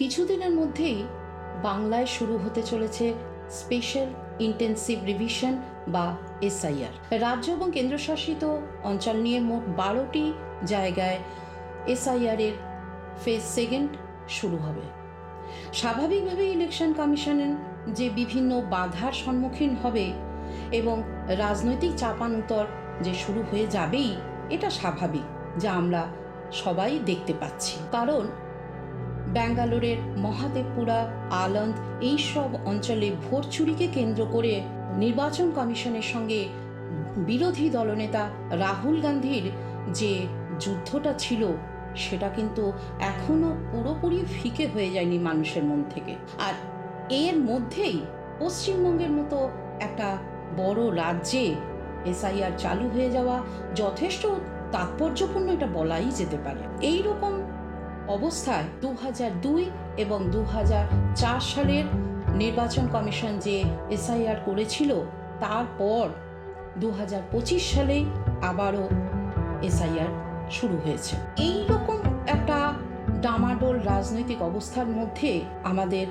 কিছুদিনের মধ্যেই বাংলায় শুরু হতে চলেছে স্পেশাল ইন্টেন্সিভ রিভিশন বা এসআইআর। রাজ্য এবং কেন্দ্রশাসিত অঞ্চল নিয়ে মোট 12টি জায়গায় এসআইআর এর ফেজ সেকেন্ড শুরু হবে। স্বাভাবিকভাবে ইলেকশন কমিশনের যে বিভিন্ন বাধার সম্মুখীন হবে এবং রাজনৈতিক চাপানুতর যে শুরু হয়ে যাবেই, এটা স্বাভাবিক, যা আমরা সবাই দেখতে পাচ্ছি। কারণ ব্যাঙ্গালোরের মহাদেবপুরা, আলন্দ এইসব অঞ্চলে ভোট চুরিকে কেন্দ্র করে নির্বাচন কমিশনের সঙ্গে বিরোধী দলনেতা রাহুল গান্ধীর যে যুদ্ধটা ছিল, সেটা কিন্তু এখনো পুরোপুরি ফিকে হয়ে যায়নি মানুষের মন থেকে। আর এর মধ্যেই পশ্চিমবঙ্গের মতো একটা বড় রাজ্যে এসআইআর চালু হয়ে যাওয়া যথেষ্ট তাৎপর্যপূর্ণ, এটা বলাই যেতে পারে। এই রকম অবস্থায় 2002 এবং 2004 সালের নির্বাচন কমিশন যে এসআইআর করেছিল, তারপর 2025 সালে আবারও এসআইআর শুরু হয়েছে। এই রকম একটা ডামাডোল রাজনৈতিক অবস্থার মধ্যে আমাদের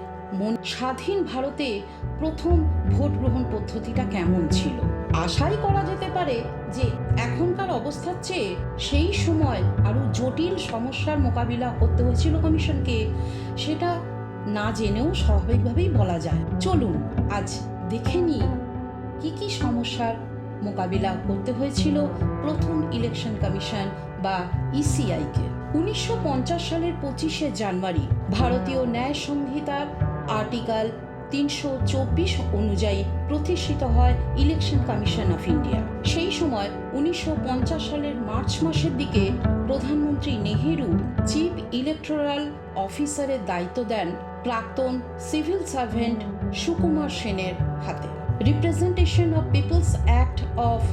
স্বাধীন ভারতে প্রথম ভোট গ্রহণ পদ্ধতিটা কেমন ছিল? আশাই করা যেতে পারে যে এখনকার অবস্থার চেয়ে সেই সময় আরো জটিল সমস্যার মোকাবিলা করতে হয়েছিল কমিশনকে, সেটা না জেনেও স্বাভাবিকভাবেই বলা যায়। চলুন আজ দেখে নিই কি কি সমস্যার মোকাবিলা করতে হয়েছিল প্রথম ইলেকশন কমিশন বা ইসিআইকে। 1950 সালের 25শে জানুয়ারি ভারতীয় ন্যায় সংহিতার আর্টিকেল 324 অনুযায়ী প্রতিষ্ঠিত হয় ইলেকশন কমিশন অফ ইন্ডিয়া। সেই সময় 1950 সালের মার্চ মাসের দিকে প্রধানমন্ত্রী নেহেরু চিফ ইলেকটোরাল অফিসারের দায়িত্ব দেন প্রাক্তন সিভিল সার্ভেন্ট সুকুমার সেনের হাতে। Representation of people's act of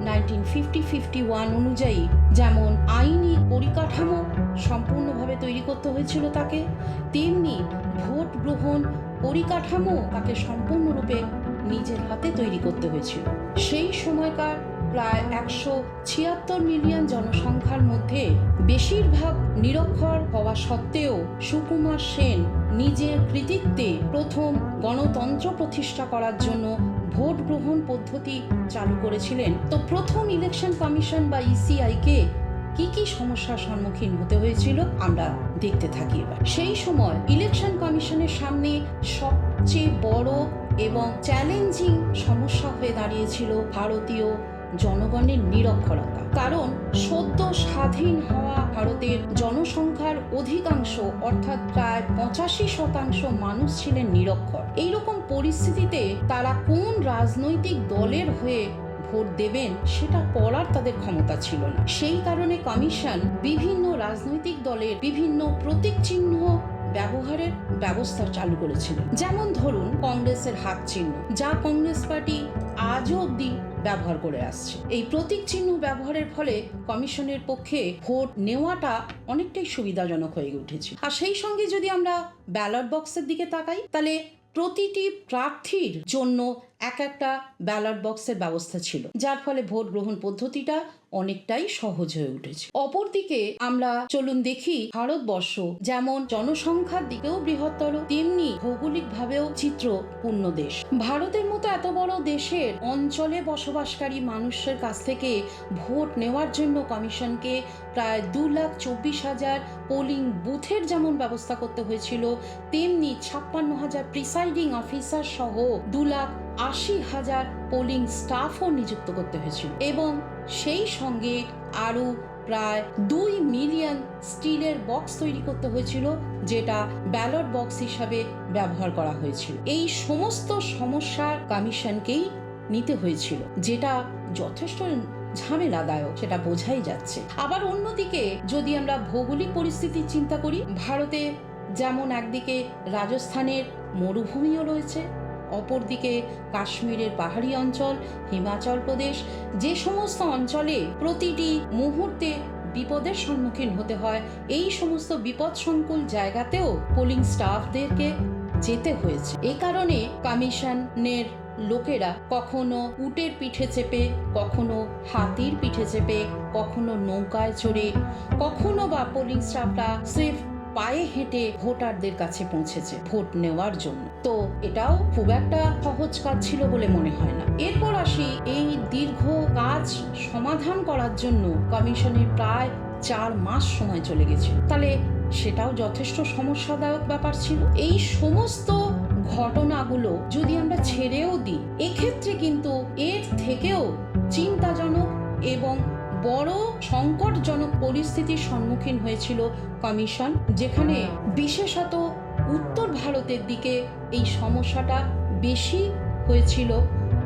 1951 অনুযায়ী যেমন আইনি পরিকাঠামো সম্পূর্ণভাবে তৈরি করতে হয়েছিল তাকে, তেমনি ভোট গ্রহণ পরিকাঠামো তাকে সম্পূর্ণরূপে নিজের হাতে তৈরি করতে হয়েছিল। সেই সময়কার প্রায় 176 মিলিয়ন জনসংখ্যার মধ্যে বেশিরভাগ নিরক্ষর হওয়া সত্ত্বেও সুকুমার সেন নিজের কৃতিত্বে প্রথম গণতন্ত্র প্রতিষ্ঠা করার জন্য ভোট গ্রহণ পদ্ধতি চালু করেছিলেন। তো প্রথম ইলেকশন কমিশন বা ইসিআইকে কি কি সমস্যার সম্মুখীন হতে হয়েছিল আমরা দেখতে থাকি এবার। সেই সময় ইলেকশন কমিশনের সামনে সবচেয়ে বড় এবং চ্যালেঞ্জিং সমস্যা হয়ে দাঁড়িয়েছিল ভারতীয় জনগণের নিরক্ষরতা। কারণ সদ্য স্বাধীন হওয়া ভারতের জনসংখ্যার অধিকাংশ অর্থাৎ প্রায় 85% মানুষ ছিলেন নিরক্ষর। এইরকম পরিস্থিতিতে তারা কোন রাজনৈতিক দলের হয়ে ভোট দেবেন সেটা পড়ার তাদের ক্ষমতা ছিল না। সেই কারণে কমিশন বিভিন্ন রাজনৈতিক দলের বিভিন্ন প্রতীক চিহ্ন ব্যবহারের ব্যবস্থা চালু করেছিলেন। যেমন ধরুন কংগ্রেসের হাত চিহ্ন, যা কংগ্রেস পার্টি আজও অবধি ব্যবহার করে আসছে। এই প্রতীক চিহ্ন ব্যবহারের ফলে কমিশনের পক্ষে ভোট নেওয়াটা অনেকটাই সুবিধাজনক হয়ে উঠেছে। আর সেই সঙ্গে যদি আমরা ব্যালট বক্সের দিকে তাকাই, তাহলে প্রতিটি প্রার্থীর জন্য এক একটা ব্যালট বক্সের ব্যবস্থা ছিল, যার ফলে ভোট গ্রহণ পদ্ধতিটা অনেকটাই সহজ হয়ে উঠেছে। অপরদিকে আমরা চলুন দেখি ভারতবর্ষ যেমন জনসংখ্যার দিকেও বৃহত্তর, তেমনি ভৌগোলিক ভাবেও চিত্রপূর্ণ দেশ। ভারতের মতো এত বড় দেশের অঞ্চলে বসবাসকারী মানুষের কাছ থেকে ভোট নেওয়ার জন্য কমিশনকে প্রায় 2,24,000 পোলিং বুথের যেমন ব্যবস্থা করতে হয়েছিল, তেমনি 56,000 প্রিসাইডিং অফিসার সহ 2,80,000 পোলিং স্টাফও নিযুক্ত করতে হয়েছিল এবং সেই সঙ্গে আরও প্রায় 2 মিলিয়ন স্টিলের বক্স তৈরি করতে হয়েছিল, যেটা ব্যালট বক্স হিসাবে ব্যবহার করা হয়েছিল। এই সমস্ত সমস্যার কমিশনকেই নিতে হয়েছিল, যেটা যথেষ্ট ঝামেলাদায়ক, সেটা বোঝাই যাচ্ছে। আবার অন্যদিকে যদি আমরা ভৌগোলিক পরিস্থিতির চিন্তা করি, ভারতে যেমন একদিকে রাজস্থানের মরুভূমিও রয়েছে, অপরদিকে কাশ্মীরের পাহাড়ি অঞ্চল, হিমাচল প্রদেশ, যে সমস্ত অঞ্চলে প্রতিটি মুহূর্তে বিপদের সম্মুখীন হতে হয়, এই সমস্ত বিপদসংকুল জায়গাতেও পোলিং স্টাফদেরকে যেতে হয়েছে। এই কারণে কমিশনের লোকেরা কখনো উটের পিঠে চেপে, কখনো হাতির পিঠে চেপে, কখনো নৌকায় চড়ে, কখনো বা পোলিং স্টাফরা স্রেফ পায়ে হেঁটে ভোটারদের কাছে পৌঁছেছে ভোট নেওয়ার জন্য। তো এটাও খুব একটা সহজ কাজ ছিল বলে মনে হয় না। এরপর আসি, এই দীর্ঘ কাজ সমাধান করার জন্য কমিশনের প্রায় 4 মাস সময় চলে গেছিল। তাহলে সেটাও যথেষ্ট সমস্যাদায়ক ব্যাপার ছিল। এই সমস্ত ঘটনাগুলো যদি আমরা ছেড়েও দিই, এক্ষেত্রে কিন্তু এর থেকেও চিন্তাজনক এবং বড় সংকটজনক পরিস্থিতির সম্মুখীন হয়েছিল কমিশন, যেখানে বিশেষত উত্তর ভারতের দিকে এই সমস্যাটা বেশি হয়েছিল,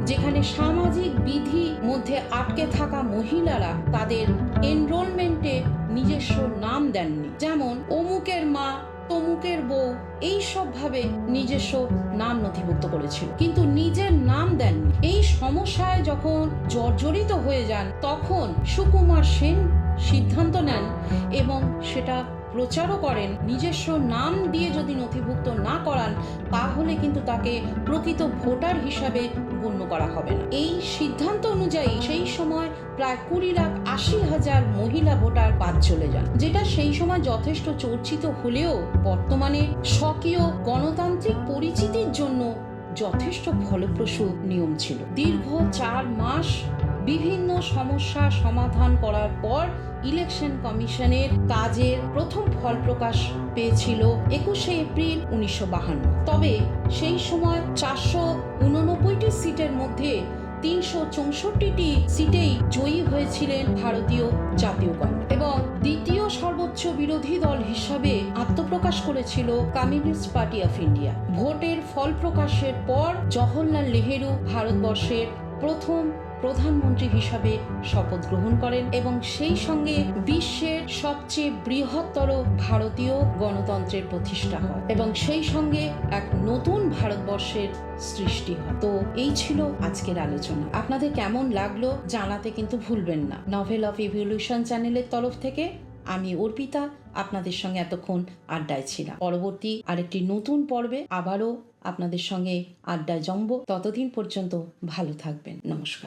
যেখানে সামাজিক বিধি মধ্যে আটকে থাকা মহিলারা তাদের এনরোলমেন্টে নিজস্ব নাম দেননি। যেমন অমুকের মা, তমুকের বউ, এইসব ভাবে নিজস্ব নাম নথিভুক্ত করেছিল, কিন্তু নিজের নাম দেননি। এই সমস্যায় যখন জর্জরিত হয়ে যান, তখন সুকুমার সেন সিদ্ধান্ত নেন এবং সেটা প্রচারও করেন, নিজস্ব নাম দিয়ে যদি নথিভুক্ত না করান তাহলে কিন্তু তাকে প্রকৃত ভোটার হিসাবে গণ্য করা হবে না। এই সিদ্ধান্ত অনুযায়ী সেই সময় প্রায় 20,80,000 মহিলা ভোটার বাদ চলে যান, যেটা সেই সময় যথেষ্ট চর্চিত হলেও বর্তমানে স্বকীয় গণতান্ত্রিক পরিচিতির জন্য যথেষ্ট ফলপ্রসূ নিয়ম ছিল। দীর্ঘ 4 মাস বিভিন্ন সমস্যা সমাধান করার পর ইলেকশন কমিশনের কাজের প্রথম ফল প্রকাশ পেয়েছিল 21শে এপ্রিল 1952। তবে সেই সময় 489টি সিটের মধ্যে 364টি সিটেই জয়ী হয়েছিলেন ভারতীয় জাতীয় কংগ্রেস এবং দ্বিতীয় সর্বোচ্চ বিরোধী দল হিসাবে আত্মপ্রকাশ করেছিল কমিউনিস্ট পার্টি অফ ইন্ডিয়া। ভোটের ফল প্রকাশের পর জওহরলাল নেহেরু ভারতবর্ষের প্রথম প্রধানমন্ত্রী হিসাবে শপথ গ্রহণ করেন এবং সেই সঙ্গে বিশ্বের সবচেয়ে বৃহত্তর ভারতীয় গণতন্ত্রের প্রতিষ্ঠা হয় এবং সেই সঙ্গে এক নতুন ভারতবর্ষের সৃষ্টি হয়। তো এই ছিল আজকের আলোচনা। আপনাদের কেমন লাগলো জানাতে কিন্তু ভুলবেন না। নভেল অফ ইভলিউশন চ্যানেলের তরফ থেকে আমি অর্পিতা আপনাদের সঙ্গে এতক্ষণ আড্ডায় ছিলাম। পরবর্তী আরেকটি নতুন পর্বে আবারও আপনাদের সঙ্গে আড্ডায় জমব। ততদিন পর্যন্ত ভালো থাকবেন। নমস্কার।